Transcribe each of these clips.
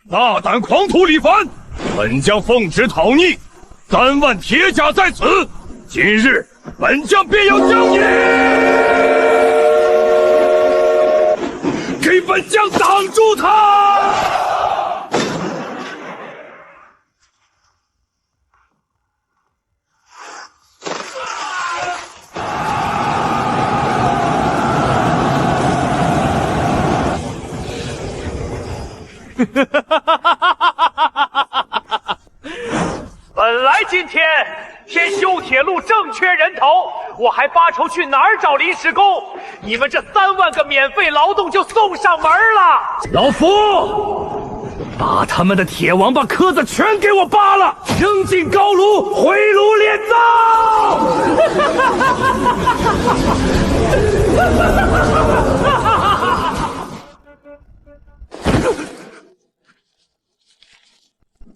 大胆狂徒李凡，本将奉旨讨逆，3万铁甲在此，今日本将便要将你给本将挡住他！本来今天偏修铁路正缺人头，我还发愁去哪儿找临时工，你们这3万个免费劳动就送上门了。老夫把他们的铁王八壳子全给我扒了，扔进高炉回炉炼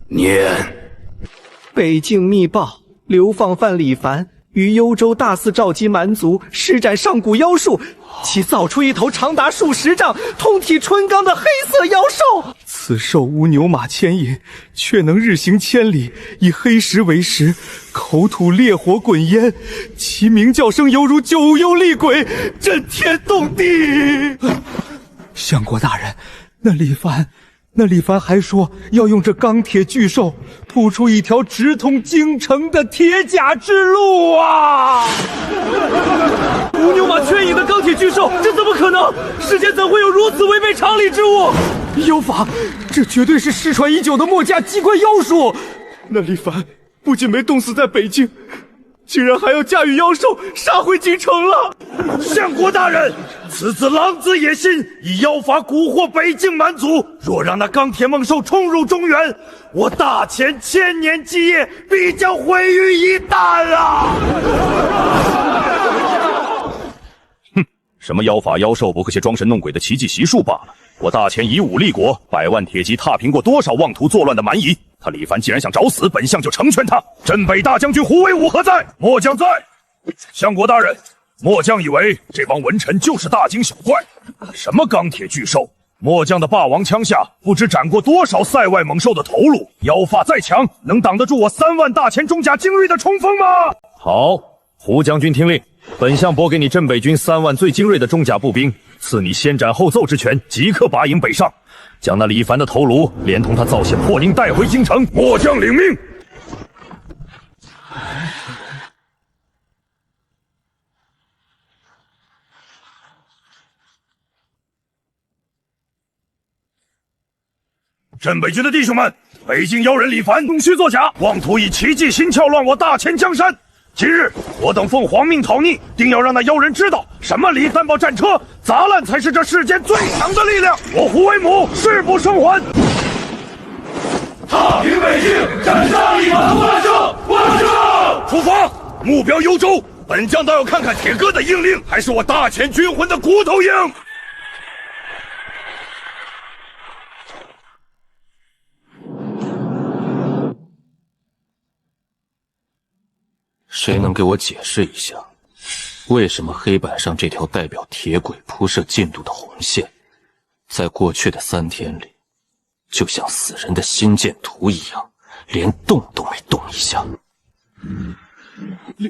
念北境密报，流放犯李凡于幽州大肆召集蛮族，施展上古妖术，其造出一头长达数10丈、通体春刚的黑色妖兽。此兽无牛马牵引，却能日行千里，以黑石为食，口吐烈火滚烟，其鸣叫声犹如九幽厉鬼，震天动地。相国大人，那李凡还说要用这钢铁巨兽铺出一条直通京城的铁甲之路啊！无牛马牵引的钢铁巨兽，这怎么可能？世间怎会有如此违背常理之物？妖法，这绝对是失传已久的墨家机关妖术。那李凡不仅没冻死在北京，竟然还要驾驭妖兽杀回京城了！相国大人，此子狼子野心，以妖法蛊惑北境蛮族。若让那钢铁猛兽冲入中原，我大前1000年基业必将毁于一旦啊！哼，什么妖法妖兽，不过些装神弄鬼的奇技习术罢了。我大前以武立国，100万铁骑踏平过多少妄图作乱的蛮夷。他李凡既然想找死，本相就成全他。镇北大将军胡惟武何在？末将在。相国大人，末将以为这帮文臣就是大惊小怪。什么钢铁巨兽？末将的霸王枪下不知斩过多少塞外猛兽的头颅。妖法再强，能挡得住我3万大前中甲精锐的冲锋吗？好，胡将军听令，本相拨给你镇北军3万最精锐的中甲步兵，赐你先斩后奏之权，即刻拔营北上，将那李凡的头颅连同他造血破灵带回京城。末将领命。镇北军的弟兄们，北境妖人李凡弄虚作假，妄图以奇技心窍乱我大前江山。今日我等奉皇命讨逆，定要让那妖人知道，什么李3宝战车砸烂才是这世间最强的力量。我胡惟武誓不生还。踏平北境，斩杀李凡，万胜！万胜！出发，目标幽州。本将倒要看看铁哥的硬令，还是我大前军魂的骨头硬。谁能给我解释一下，为什么黑板上这条代表铁轨铺设进度的红线，在过去的3天里，就像死人的心电图一样，连动都没动一下？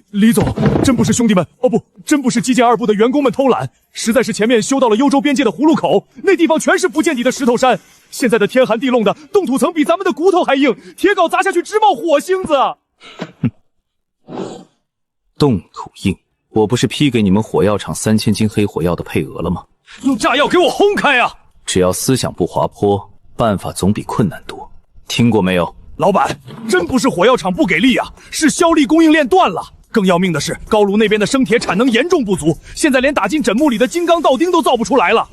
李总，真不是兄弟们，哦不，真不是基建2部的员工们偷懒，实在是前面修到了幽州边界的葫芦口，那地方全是不见底的石头山，现在的天寒地冻的，冻土层比咱们的骨头还硬，铁镐砸下去直冒火星子。冻土硬，我不是批给你们火药厂3000斤黑火药的配额了吗？用炸药给我轰开啊！只要思想不滑坡，办法总比困难多。听过没有？老板，真不是火药厂不给力啊，是硝力供应链断了。更要命的是，高炉那边的生铁产能严重不足，现在连打进枕木里的金刚道钉都造不出来了。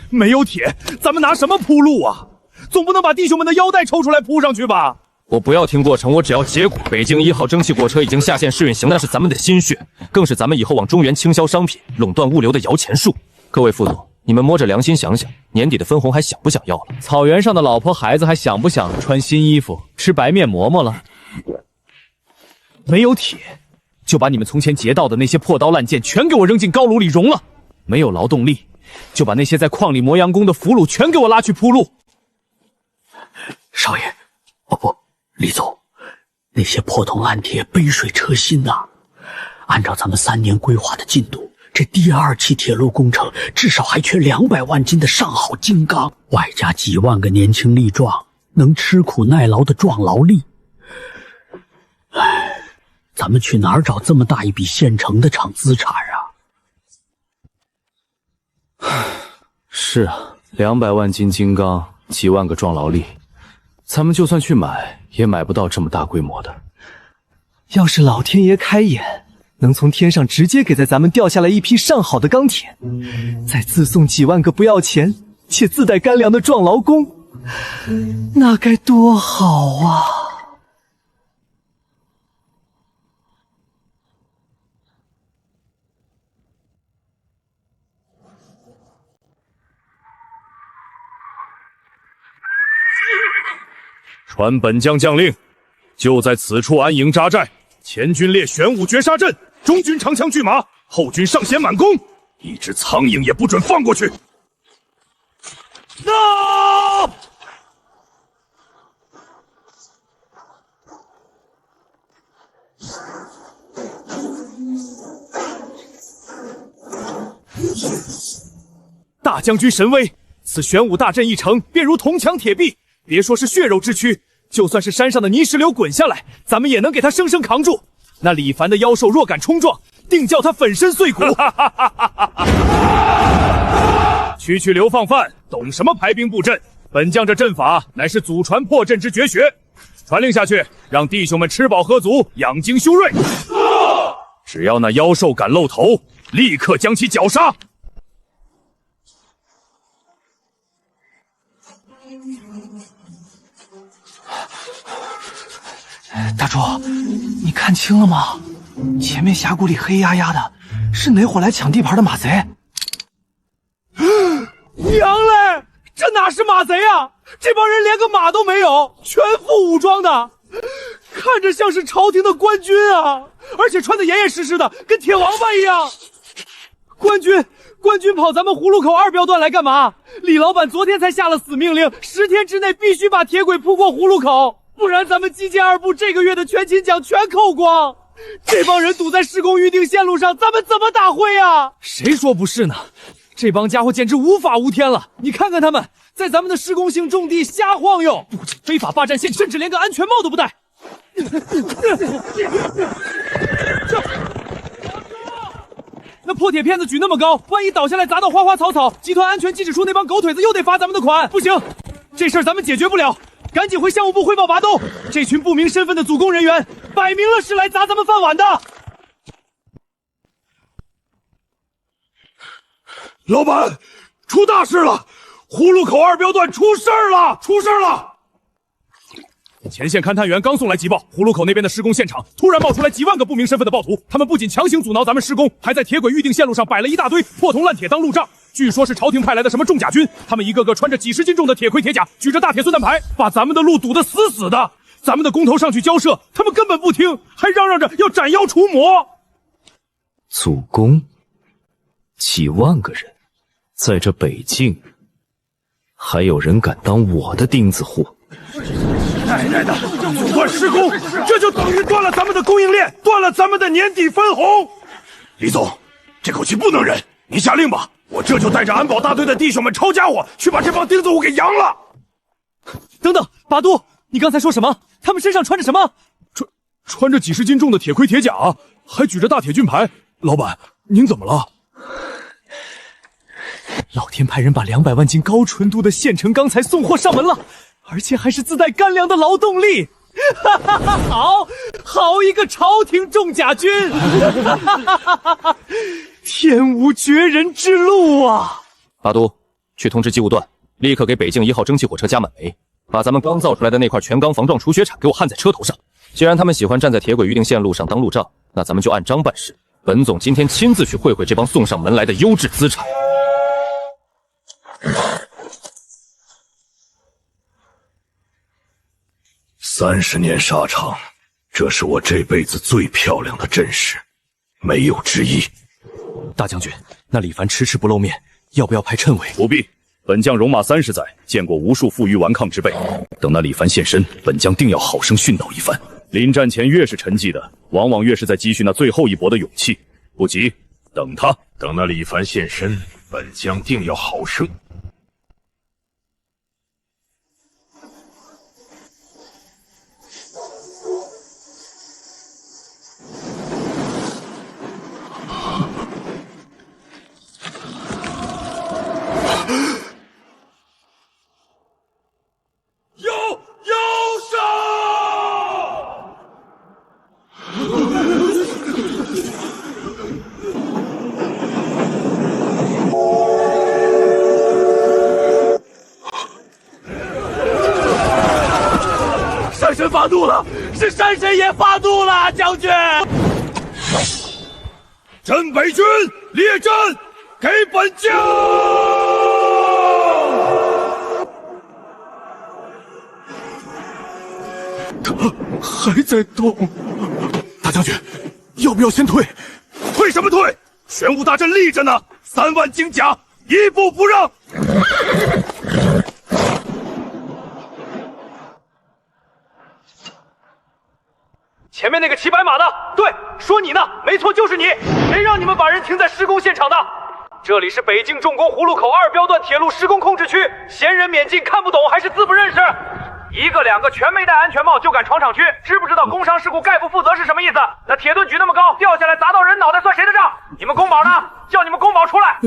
没有铁，咱们拿什么铺路啊？总不能把弟兄们的腰带抽出来铺上去吧？我不要听过程，我只要结果。北京1号蒸汽火车已经下线试运行，那是咱们的心血，更是咱们以后往中原倾销商品、垄断物流的摇钱树。各位副总，你们摸着良心想想，年底的分红还想不想要了？草原上的老婆孩子还想不想穿新衣服、吃白面馍馍了？没有铁，就把你们从前劫到的那些破刀烂剑全给我扔进高炉里熔了。没有劳动力，就把那些在矿里磨洋工的俘虏全给我拉去铺路。少爷，哦不，李总，那些破铜烂铁杯水车薪呐。按照咱们3年规划的进度，这第2期铁路工程至少还缺200万斤的上好金刚，外加几万个年轻力壮、能吃苦耐劳的壮劳力。哎，咱们去哪儿找这么大一笔现成的厂资产啊？是啊，200万斤金刚，几万个壮劳力，咱们就算去买，也买不到这么大规模的。要是老天爷开眼，能从天上直接给在咱们掉下来一批上好的钢铁，再自送几万个不要钱且自带干粮的壮劳工，那该多好啊！传本将将令，就在此处安营扎寨，前军列玄武绝杀阵，中军长枪巨马，后军上弦满弓，一只苍蝇也不准放过去。那！大将军神威，此玄武大阵一成，便如铜墙铁壁。别说是血肉之躯，就算是山上的泥石流滚下来，咱们也能给他生生扛住。那李凡的妖兽若敢冲撞，定叫他粉身碎骨。区流放犯，懂什么排兵布阵？本将这阵法乃是祖传破阵之绝学，传令下去，让弟兄们吃饱喝足，养精修锐。只要那妖兽敢露头，立刻将其绞杀。大柱，你看清了吗？前面峡谷里黑压压的，是哪伙来抢地盘的马贼？娘嘞，这哪是马贼啊？这帮人连个马都没有，全副武装的，看着像是朝廷的官军啊，而且穿得严严实实的，跟铁王八一样。官军跑咱们葫芦口2标段来干嘛？李老板昨天才下了死命令，10天之内必须把铁轨铺过葫芦口，不然咱们基建2部这个月的全勤奖全扣光。这帮人堵在施工预定线路上，咱们怎么打会啊？谁说不是呢？这帮家伙简直无法无天了！你看看他们，在咱们的施工性重地瞎晃悠，不仅非法霸占线，甚至连个安全帽都不戴。那破铁片子举那么高，万一倒下来砸到花花草草，集团安全技指处那帮狗腿子又得罚咱们的款。不行，这事儿咱们解决不了，赶紧回项目部汇报拔东。这群不明身份的组工人员，摆明了是来砸咱们饭碗的。老板，出大事了！葫芦口2标段出事了！出事了！前线勘探员刚送来急报，葫芦口那边的施工现场突然冒出来几万个不明身份的暴徒，他们不仅强行阻挠咱们施工，还在铁轨预定线路上摆了一大堆破铜烂铁当路障。据说是朝廷派来的什么重甲军，他们一个个穿着几十斤重的铁盔铁甲，举着大铁孙弹牌，把咱们的路堵得死死的。咱们的工头上去交涉，他们根本不听，还嚷嚷着要斩妖除魔。祖公，几万个人，在这北境，还有人敢当我的钉子户？奶奶的，阻断施工，这就等于断了咱们的供应链，断了咱们的年底分红。李总，这口气不能忍，您下令吧，我这就带着安保大队的弟兄们抄家伙，去把这帮钉子户给扬了。等等，拔都，你刚才说什么？他们身上穿着什么？穿着几十斤重的铁盔铁甲，还举着大铁军牌。老板，您怎么了？老天派人把200万斤高纯度的现成钢材送货上门了，而且还是自带干粮的劳动力。好一个朝廷重甲军！天无绝人之路啊！拔都，去通知机务段，立刻给北境1号蒸汽火车加满煤，把咱们刚造出来的那块全钢防撞除雪铲给我焊在车头上。既然他们喜欢站在铁轨预定线路上当路障，那咱们就按章办事。本总今天亲自去会会这帮送上门来的优质资产。30年沙场，这是我这辈子最漂亮的阵势，没有之一。大将军，那李凡迟迟不露面，要不要派谶纬？不必，本将戎马30载，见过无数负隅顽抗之辈。等那李凡现身，本将定要好生训导一番。临战前越是沉寂的，往往越是在积蓄那最后一搏的勇气。不急，等他，等那李凡现身，本将定要好生。山神发怒了，是山神也发怒了，将军！镇北军列阵，给本将！他还在动，大将军，要不要先退？退什么退？玄武大阵立着呢，3万精甲，一步不让！前面那个骑白马的，对，说你呢，没错，就是你，谁让你们把人停在施工现场的？这里是北京重工葫芦口2标段铁路施工控制区，闲人免进，看不懂还是字不认识？一个两个全没戴安全帽就敢闯厂区，知不知道工伤事故概不负责是什么意思？那铁盾举那么高，掉下来砸到人脑袋算谁的账？你们宫保呢？叫你们宫保出来！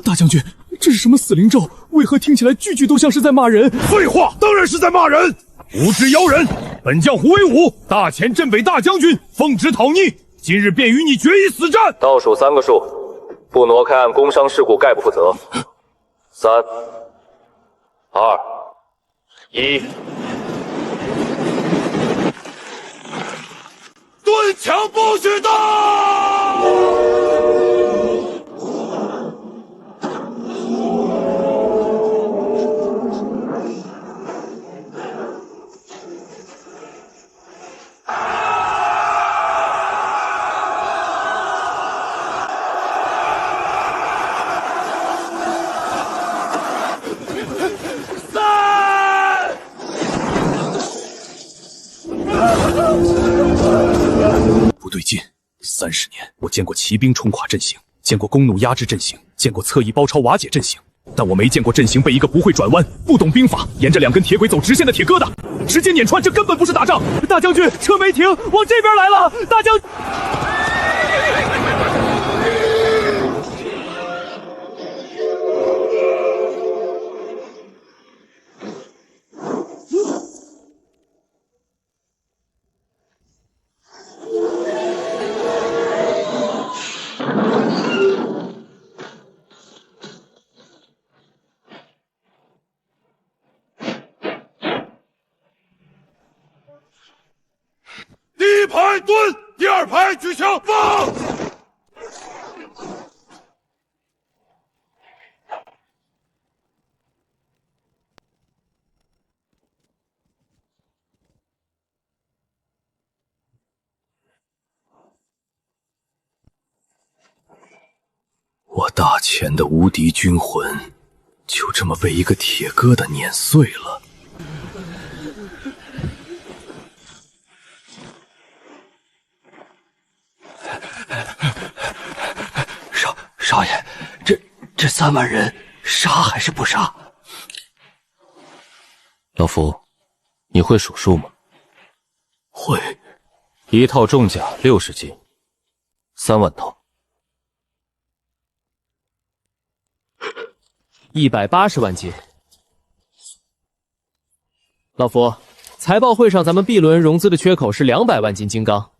大将军，这是什么死灵咒？为何听起来句句都像是在骂人？废话，当然是在骂人！无知妖人，本将胡威武，大前镇北大将军，奉旨讨逆，今日便与你决一死战。倒数3个数，不挪开按工伤事故概不负责。3、2、1。盾墙不许动！不对劲，30年，我见过骑兵冲垮阵型，见过弓弩压制阵型，见过侧翼包抄瓦解阵型，但我没见过阵型被一个不会转弯、不懂兵法、沿着2根铁轨走直线的铁疙瘩直接碾穿，这根本不是打仗！大将军，车没停，往这边来了！大将。第1排蹲，第2排举枪放。我大前的无敌军魂，就这么被一个铁疙瘩碾碎了。少爷，这3万人杀还是不杀？老夫，你会数数吗？会。一套重甲60斤，3万套。180万斤。老夫，财报会上咱们 B 轮融资的缺口是200万斤金刚，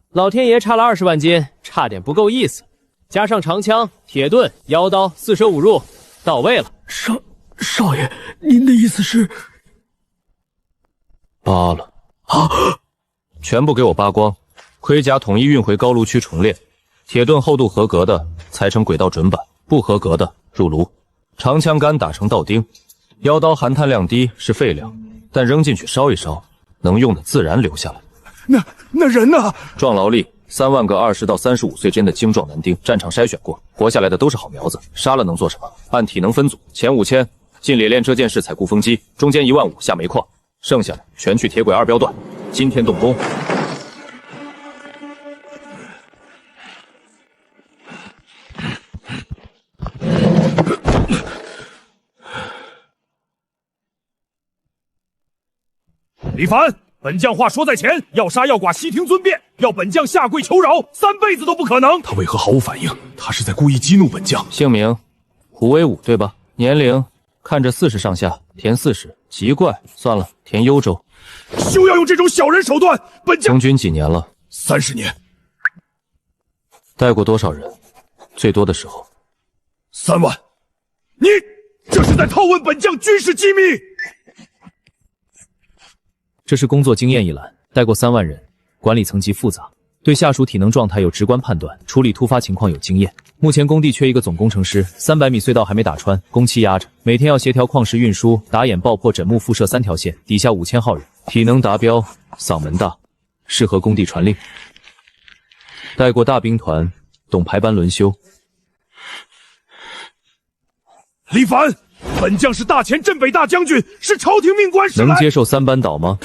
老天爷差了20万斤，差点不够意思。加上长枪、铁盾、妖刀，4舍5入，到位了。少爷，您的意思是扒了啊？全部给我扒光，盔甲统一运回高炉区重炼，铁盾厚度合格的裁成轨道准板，不合格的入炉。长枪杆打成道钉，妖刀含碳量低是废料，但扔进去烧一烧，能用的自然留下来。那人呢？壮劳力3万个20到35岁间的精壮男丁，战场筛选过，活下来的都是好苗子。杀了能做什么？按体能分组，前5000进冶炼这件事采固风机，中间15000下煤矿，剩下的全去铁轨2标段。今天动工。李凡，本将话说在前，要杀要剐悉听尊便，要本将下跪求饶，3辈子都不可能。他为何毫无反应？他是在故意激怒本将。姓名胡威武，对吧？年龄看着40上下，填40，奇怪，算了，填幽州。休要用这种小人手段！本将从军几年了？30年。带过多少人？最多的时候3万。你这是在套问本将军事机密。这是工作经验一栏，带过3万人，管理层级复杂，对下属体能状态有直观判断，处理突发情况有经验。目前工地缺一个总工程师，300米隧道还没打穿，工期压着，每天要协调矿石运输、打眼爆破、枕木辐射3条线，底下5000号人，体能达标，嗓门大，适合工地传令。带过大兵团，懂排班轮休。李凡，本将是大前镇北大将军，是朝廷命官，能接受3班倒吗？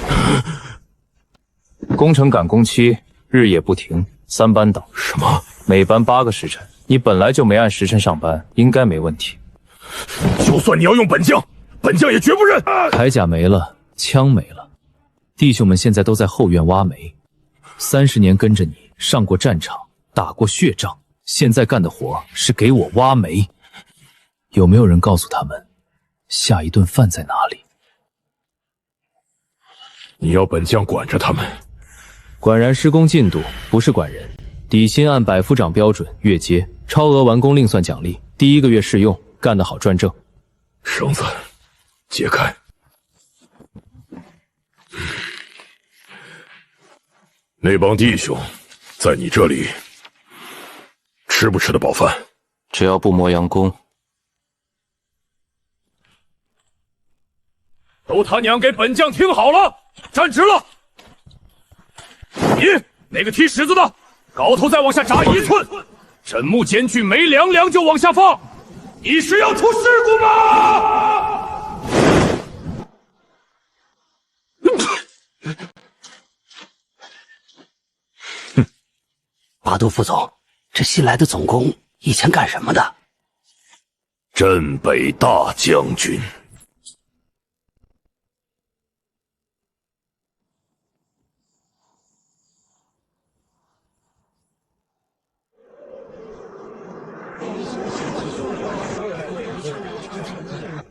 工程赶工期，日夜不停，3班倒。什么？每班8个时辰，你本来就没按时辰上班，应该没问题。就算你要用本将，本将也绝不认。铠甲没了，枪没了，弟兄们现在都在后院挖煤。30年跟着你，上过战场，打过血仗，现在干的活是给我挖煤。有没有人告诉他们，下一顿饭在哪里？你要本将管着他们？管然施工进度，不是管人。底薪按百夫长标准月结，超额完工另算奖励。第1个月试用，干得好赚正。绳子解开。那帮弟兄在你这里吃不吃得饱饭？只要不磨洋工。都他娘给本将听好了，站直了！你那个踢石子的，镐头再往下扎1寸，枕木间距每2两就往下放。你是要出事故吗？巴杜副总，这新来的总工以前干什么的？镇北大将军。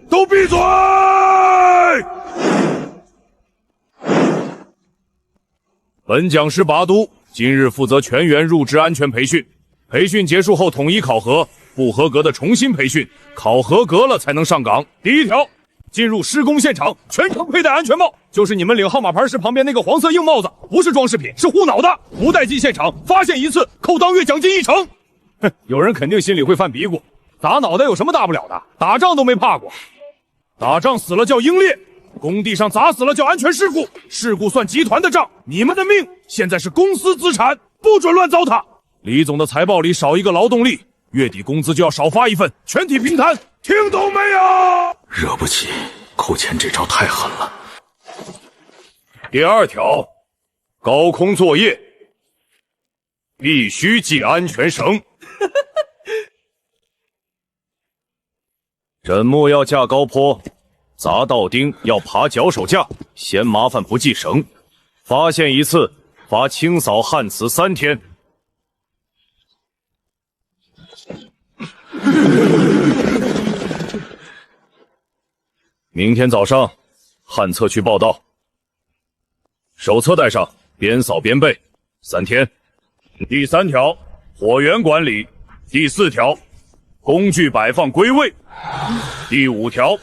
都闭嘴！本将是把督，今日负责全员入职安全培训。培训结束后统一考核，不合格的重新培训，考合格了才能上岗。第1条，进入施工现场全程佩戴安全帽，就是你们领号码牌时旁边那个黄色硬帽子，不是装饰品，是护脑的。不带进现场，发现1次扣当月奖金1成。哼，有人肯定心里会犯嘀咕，砸脑袋有什么大不了的？打仗都没怕过。打仗死了叫英烈，工地上砸死了叫安全事故，事故算集团的账，你们的命现在是公司资产，不准乱糟蹋。李总的财报里少一个劳动力，月底工资就要少发1份，全体平摊，听懂没有？惹不起，扣钱这招太狠了。第2条，高空作业必须系安全绳。枕木要架高坡，砸道钉要爬脚手架，嫌麻烦不系绳，发现1次罚清扫旱池3天。明天早上旱厕去报道，手册带上，边扫边背，3天。第3条，火源管理。第4条，工具摆放归位。第5条，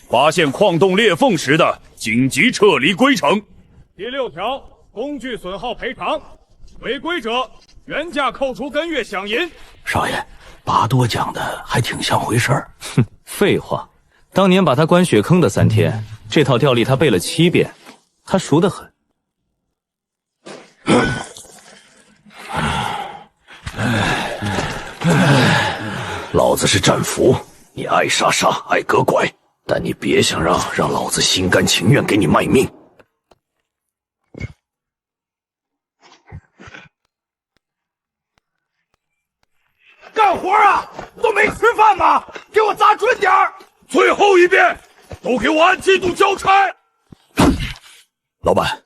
发现矿洞裂缝时的紧急撤离规程。第6条，工具损耗赔偿，违规者原价扣除根月饷银。少爷，巴多讲的还挺像回事儿。哼，废话，当年把他关血坑的3天，这套调例他背了7遍，他熟得很。老子是战俘，你爱杀杀，爱割拐，但你别想让老子心甘情愿给你卖命。干活啊！都没吃饭吗？给我砸准点儿！最后一遍，都给我按进度交差。老板，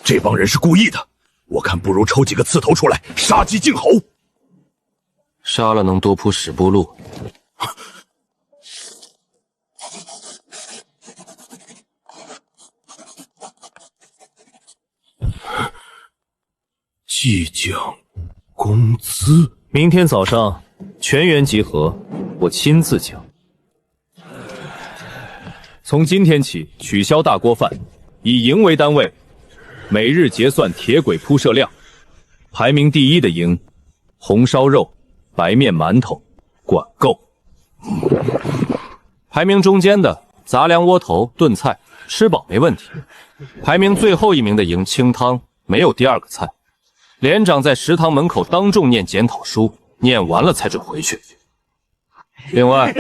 这帮人是故意的，我看不如抽几个刺头出来，杀鸡儆猴。杀了能多铺10步路。计奖工资，明天早上全员集合，我亲自讲。从今天起取消大锅饭，以营为单位，每日结算铁轨铺设量。排名第一的营，红烧肉、白面馒头管够。排名中间的杂粮窝头、炖菜，吃饱没问题。排名最后一名的营清汤，没有第二个菜。连长在食堂门口当众念检讨书，念完了才准回去。另外，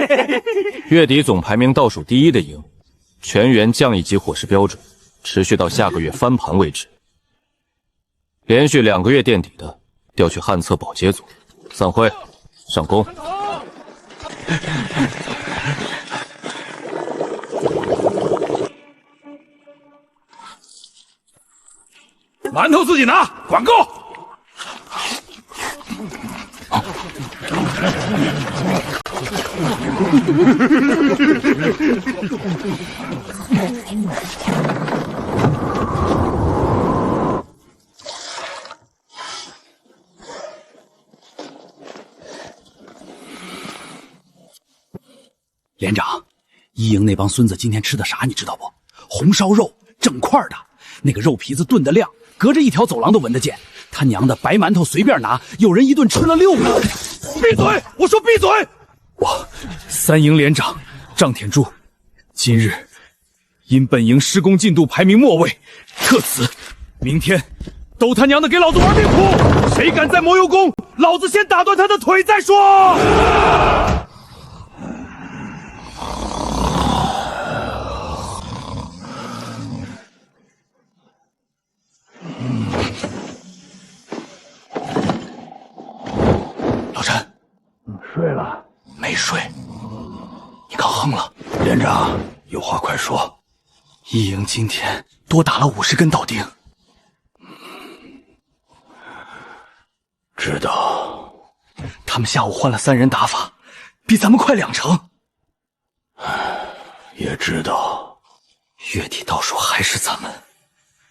月底总排名倒数第一的营，全员降1级伙食标准，持续到下个月翻盘为止。连续2个月垫底的，调去旱厕保洁组。散会，上工。馒头自己拿，管够。连长，一营那帮孙子今天吃的啥你知道不？红烧肉，整块的，那个肉皮子炖的亮，隔着一条走廊都闻得见。他娘的，白馒头随便拿，有人一顿吃了6个。闭嘴！我说闭嘴！我3营连长张天柱，今日因本营施工进度排名末位，特此，明天都他娘的给老子玩命谱！谁敢再磨油工，老子先打断他的腿再说！老陈，睡了没睡？你刚哼了。连长，有话快说。一营今天多打了50根导钉。知道。他们下午换了3人打法，比咱们快2成。也知道。月底倒数还是咱们。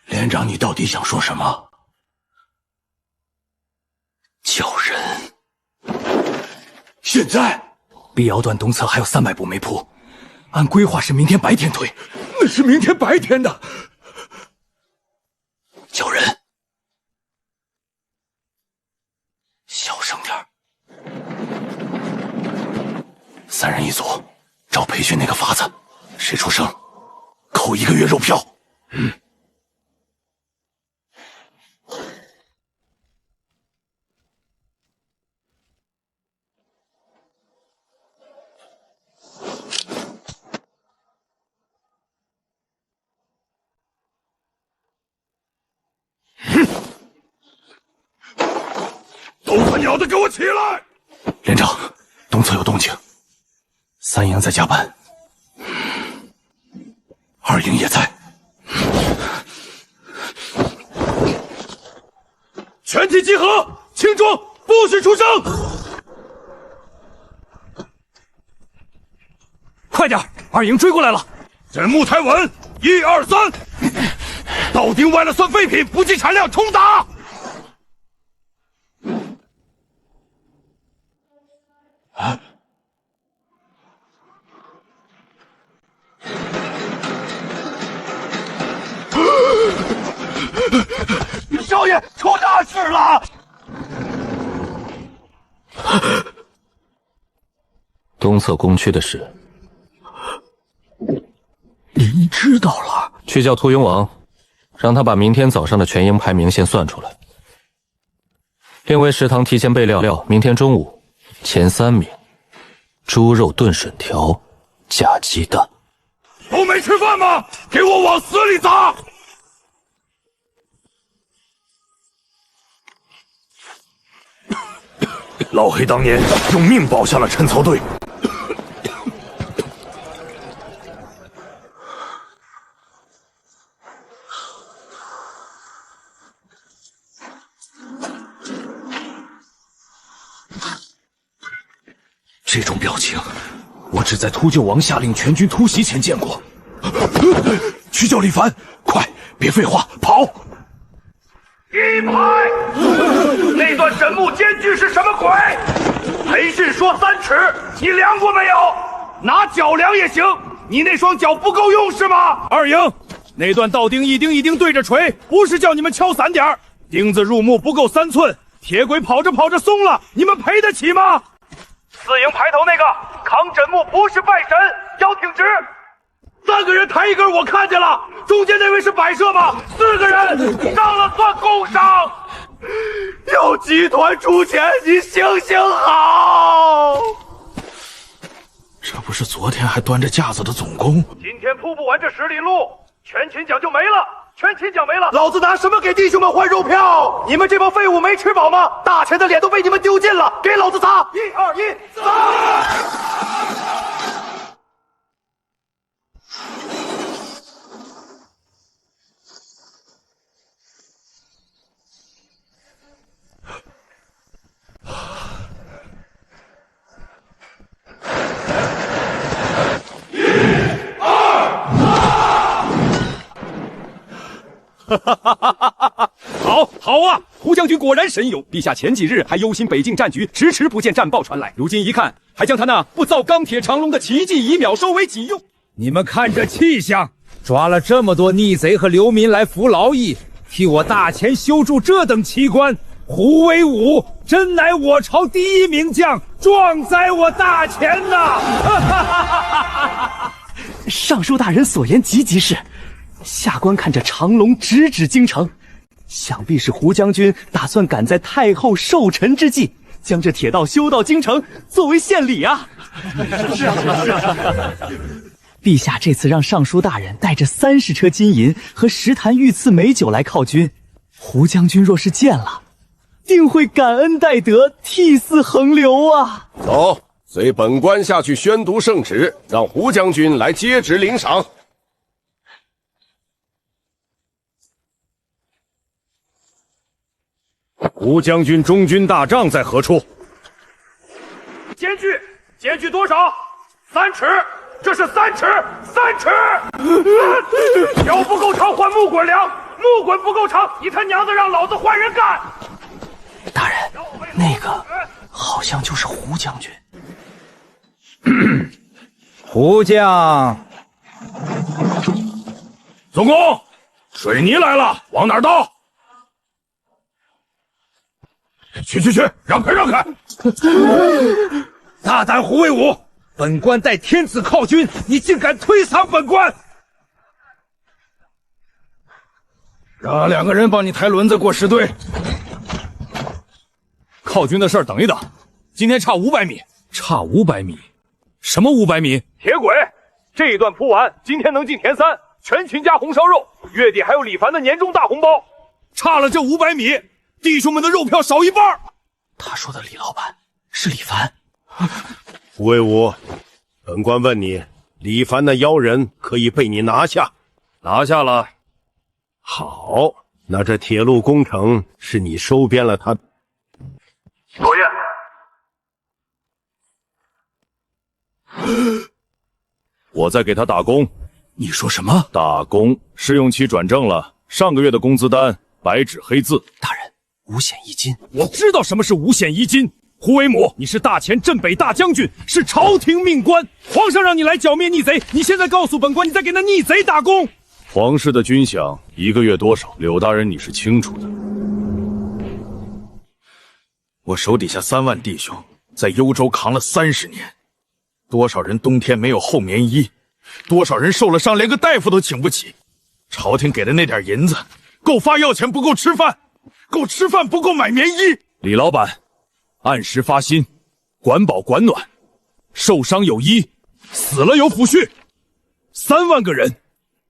连长，你到底想说什么？叫人。现在碧瑶段东侧还有300步没铺，按规划是明天白天推。那是明天白天的。叫人，小声点儿。3人一组，照培训那个法子，谁出声，扣1个月肉票。都他娘的给我起来！连长，东侧有动静，3营在加班，2营也在。全体集合，轻装，不许出声！快点，2营追过来了！枕木抬稳，1、2、3，导钉歪了算废品，不计产量，冲打！少爷出大事了！东侧工区的事，您知道了？去叫屠庸王，让他把明天早上的全营排名先算出来。另为食堂提前备料，明天中午前3名，猪肉炖笋条加鸡蛋。都没吃饭吗？给我往死里砸！老黑当年用命保下了陈曹队。这种表情，我只在秃鹫王下令全军突袭前见过。去叫李凡，快，别废话，跑！一排！那段神木间距是什么鬼？培训说3尺，你量过没有？拿脚量也行，你那双脚不够用是吗？二营，那段道钉一钉一钉对着锤，不是叫你们敲散点儿，钉子入木不够3寸，铁轨跑着跑着松了，你们赔得起吗？ 4营排头那个扛枕木不是拜神，要挺直。3个人抬一根，我看见了。中间那位是摆设吗？4个人上了算工伤。有集团出钱，你行行好。这不是昨天还端着架子的总攻？今天铺不完这10里路，全勤奖就没了。 全勤奖没了，老子拿什么给弟兄们换肉票？你们这帮废物没吃饱吗？大钱的脸都被你们丢尽了，给老子砸！1、2、1，砸！好啊！胡将军果然神勇。陛下前几日还忧心北境战局，迟迟不见战报传来，如今一看，还将他那不造钢铁长龙的奇迹仪表收为己用。你们看这气象，抓了这么多逆贼和流民来服劳役，替我大前修筑这等奇观，胡威武真乃我朝第1名将，壮哉我大前呐！尚书大人所言极是，下官看着长龙直指京城。 想必是胡将军打算赶在太后寿辰之际，将这铁道修到京城，作为献礼啊！是啊，陛下这次让尚书大人带着30车金银和10坛御赐美酒来犒军，胡将军若是见了，定会感恩戴德，涕泗横流啊！走，随本官下去宣读圣旨，让胡将军来接旨领赏。 胡将军中军大帐在何处？间距多少？3尺，这是3尺，3尺。脚不够长换木棍量，木棍不够长，你他娘的让老子换人干！大人，那个好像就是胡将军。胡将，总攻，水泥来了，往哪儿倒？ 去，让开！大胆胡威武！本官带天子犒军，你竟敢推搡本官！让2个人帮你抬轮子过石堆。犒军的事儿等一等，今天差500米。差500米？什么500米？铁轨这一段铺完，今天能进田3，全勤加红烧肉，月底还有李凡的年终大红包。差了这500米。 弟兄们的肉票少一半。他说的李老板是李凡。胡威武，本官问你，李凡的妖人可以被你拿下？拿下了。好，那这铁路工程是你收编了他。落雁。我在给他打工。你说什么？打工，试用期转正了，上个月的工资单白纸黑字。大人。 5险1金，我知道什么是5险1金。胡维母，你是大前镇北大将军，是朝廷命官，皇上让你来剿灭逆贼，你现在告诉本官，你在给那逆贼打工。皇室的军饷1个月多少？柳大人你是清楚的。我手底下3万弟兄在幽州扛了30年，多少人冬天没有厚棉衣，多少人受了伤连个大夫都请不起。朝廷给的那点银子，够发药钱，不够吃饭。 够吃饭不够买棉衣，李老板，按时发薪，管饱管暖，受伤有医，死了有抚恤。3万个人，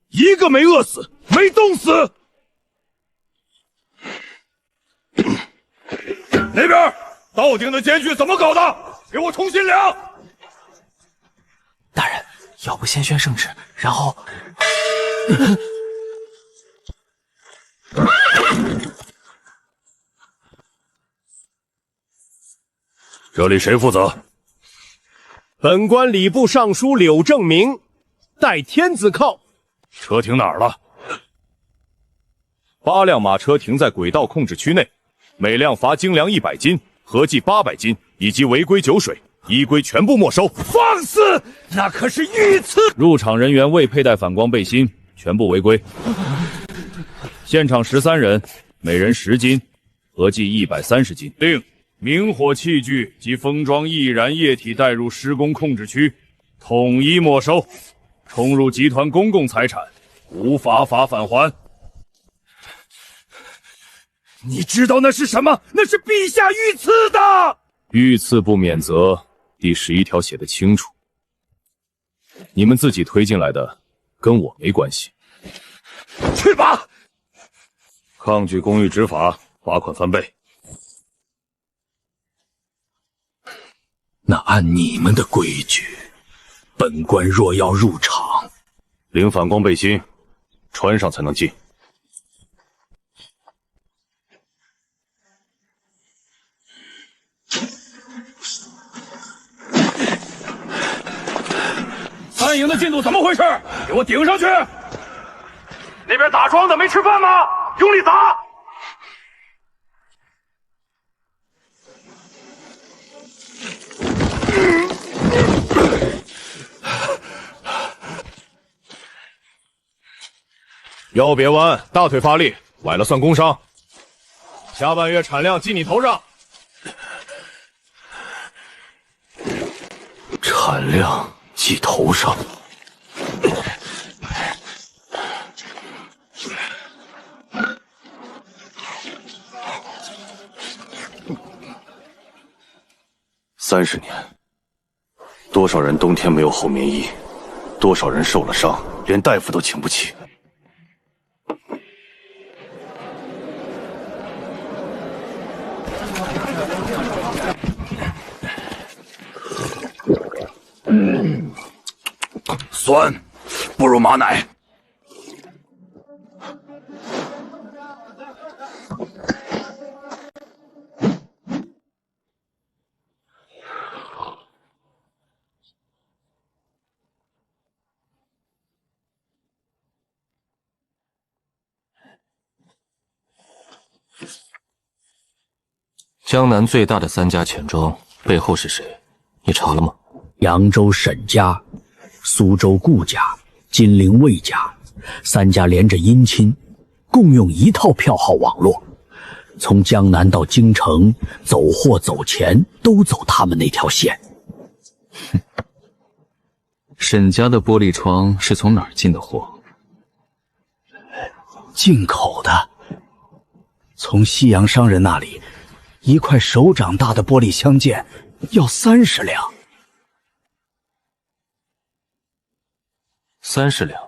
一个没饿死，没冻死。那边道定的间距怎么搞的？给我重新量。大人，要不先宣圣旨，然后……这里谁负责？本官礼部尚书柳正明，代天子靠。车停哪儿了？8辆马车停在轨道控制区内，每辆罚精粮100斤，合计800斤，以及违规酒水，依规全部没收。放肆！那可是御赐。入场人员未佩戴反光背心，全部违规。现场13人，每人10斤，合计130斤。另明火器具及封装易燃液体带入施工控制区，统一没收。冲入集团公共财产，无法罚返还。你知道那是什么？那是陛下御赐的。御赐不免责，第11条写得清楚。你们自己推进来的，跟我没关系。去吧！抗拒公寓执法，罚款翻倍。那按你们的规矩，本官若要入场，领反光背心，穿上才能进。三营的进度怎么回事？给我顶上去！那边打桩的没吃饭吗？用力砸！腰别弯，大腿发力，崴了算工伤。下半月产量记你头上。产量记头上。30年，多少人冬天没有厚棉衣，多少人受了伤，连大夫都请不起。酸，不如马奶。江南最大的3家钱庄背后是谁？你查了吗？扬州沈家、苏州顾家、金陵魏家3家连着姻亲，共用一套票号网络，从江南到京城走货走钱都走他们那条线。沈家的玻璃窗是从哪儿进的货？进口的，从西洋商人那里，一块手掌大的玻璃相件要30两。30两。